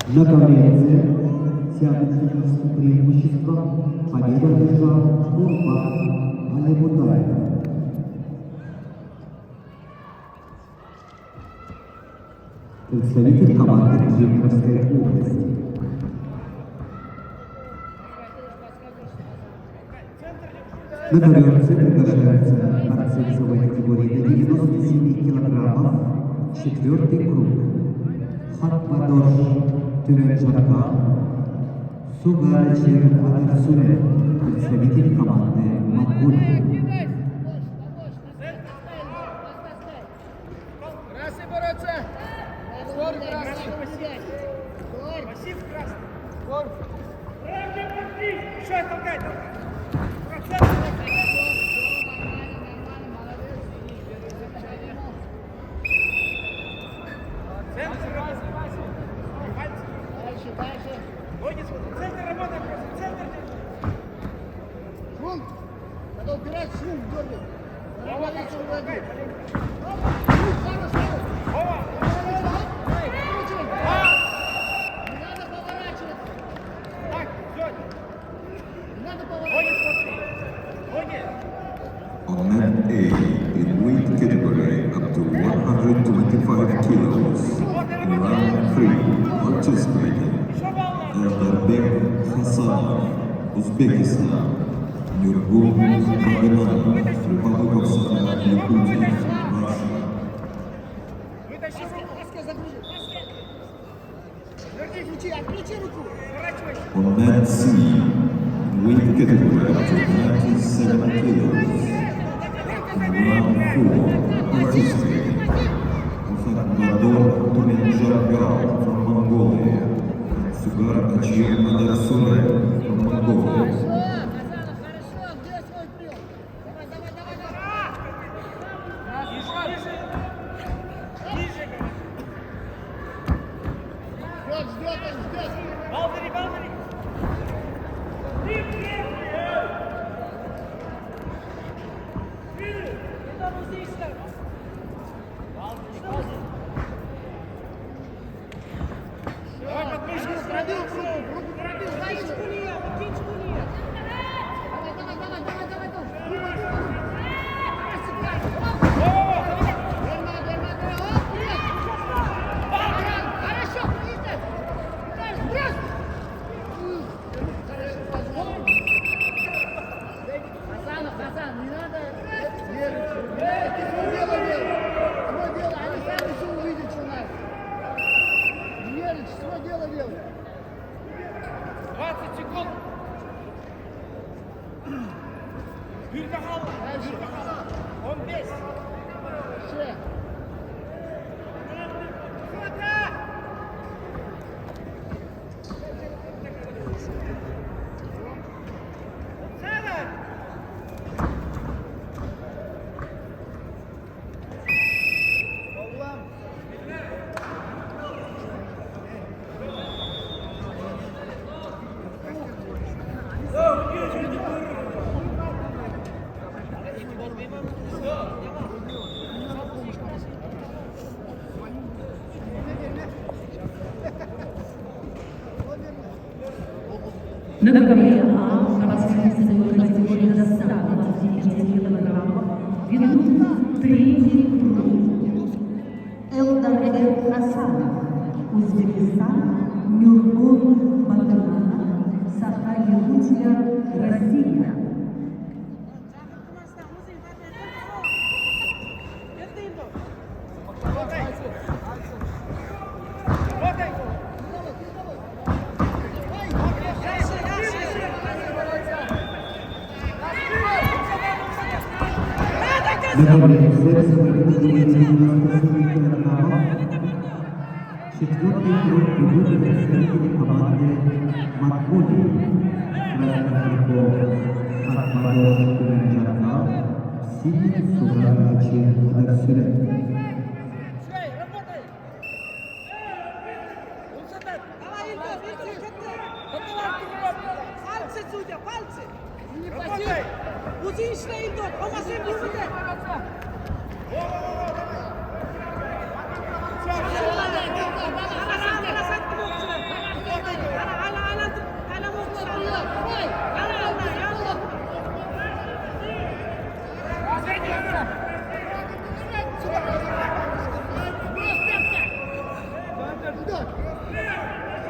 На конвенции сиамским преимуществом победу одержал Нурбан Алибутаев. Представитель команды Кемеровской области. На конвенции приглашаются борцы весовой категории до 97 килограммов, 4-й круг. Хатмадош Тюренчака, Сугарычев Адерсуле, представитель команды Монголии. Красный бороться! Скор, красный! Пассив, красный! Скор! Еще толкай, Дальше. Центр работает просто. Центр. Шум. Надо убирать шум, дергай. Работать шум вроде. Не надо поворачивать. Так, все. Не надо поворачивать. Ноги. On mat A, in weight category up to 125 kilos, in round 3, participating Erdebek Hasanov, Uzbekistan, Nurgul Maganov, Republic of South Yakutia, Russia. Вытащи руку. Ласка, загружи. Верни ключи, отключи руку. On mat C, in weight category up to 97 kilos, in round 4, participating Muhammad Tumenjargal from Mongolia, and Sugar Achir Adarsule from Mongolia. На КВА борцы весовой категории до 129 килограммов ведут третий круг. Элдабек Хасанов, Узбекистан, Нургул Маганов, Саха-Якутия, Россия. Добавляем секс, четвертый круг прибудет представители команды Монголии. Красный трикот Хатмадош Тюренчака, синий Сугарычев Адерсуле. Пальцы! Не пассив! Музычно идут! Помаши музыке! Все, все!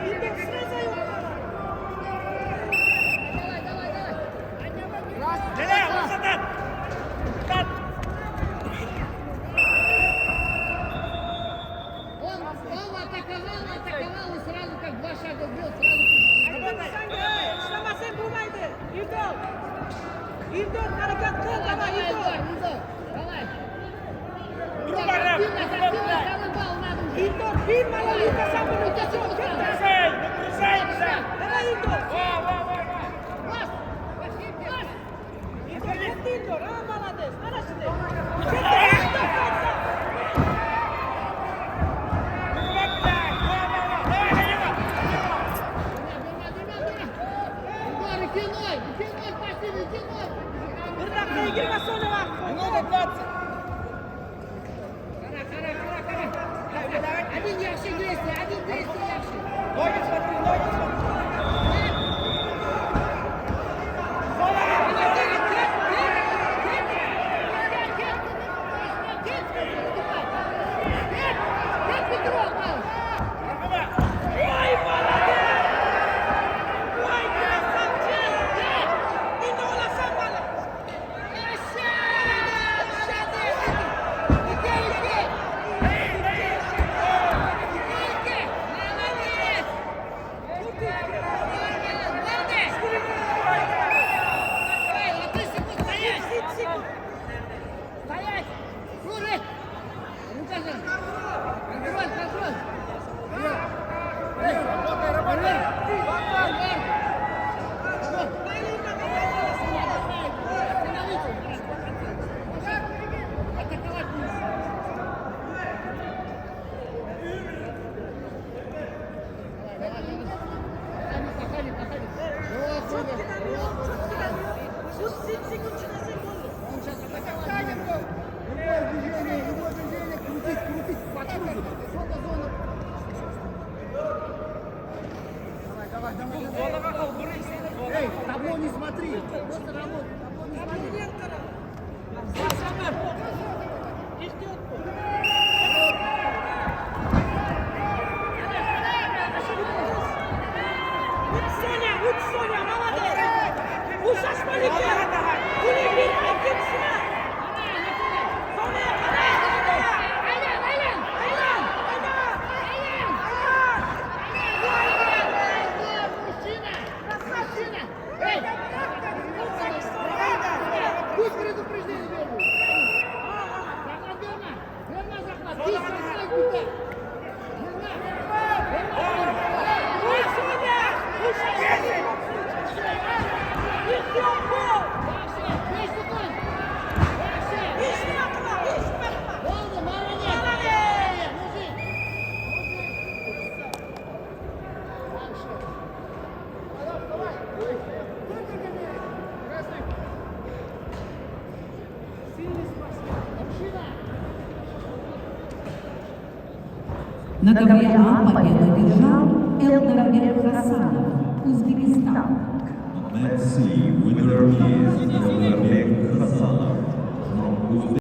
Индекс срезай. Он атаковал и сразу как два шага вбил, сразу İşlemezsen durmaydı. İrdor. İrdor hareket kıl ama İrdor. Давай. Активно, бал надо уже. İrdor bir mala yıka sen bunu geçiyor. Давай İrdor. Пас! Пошли, пас! İrdor gitti İrdor. Ha молодец. Hadi şimdi. Gitti İrdor. Руки ноль, спасибо, руки ноль. Bir dakika girme sonra bak. Один ярче действия, один действие ярче. Vay молодец. Vay красавчик. İndi ola sen bana. Стоять! Слушай! Контроль! Контроль! Sus sipsik uçmasın bunu. Его движение, крутить, по кругу. Зона. Давай. Эй, табло не смотри. Просто работай. Табло не смотри. İhtiyat bu. Uç Sonya, молодец. Uşaşma lütfen. Kulüp bir kimsine. Sonya kadar. Пусть предупреждение вернут. Верно захват. Ты спасай куда. Uç Sonya. Uşaşma. İhtiyat bu. Дальше. 5 секунд. Дальше. Hiç bırakma, hiç bırakma. Ладно, молодец. Молодец. Мужик. Дальше. Давай. Красный. Мужчина. На ковре А победу одержал Элдарбек Хасанов, Узбекистан. Let's see, winner is Elbek Hasanov from Uzbekistan.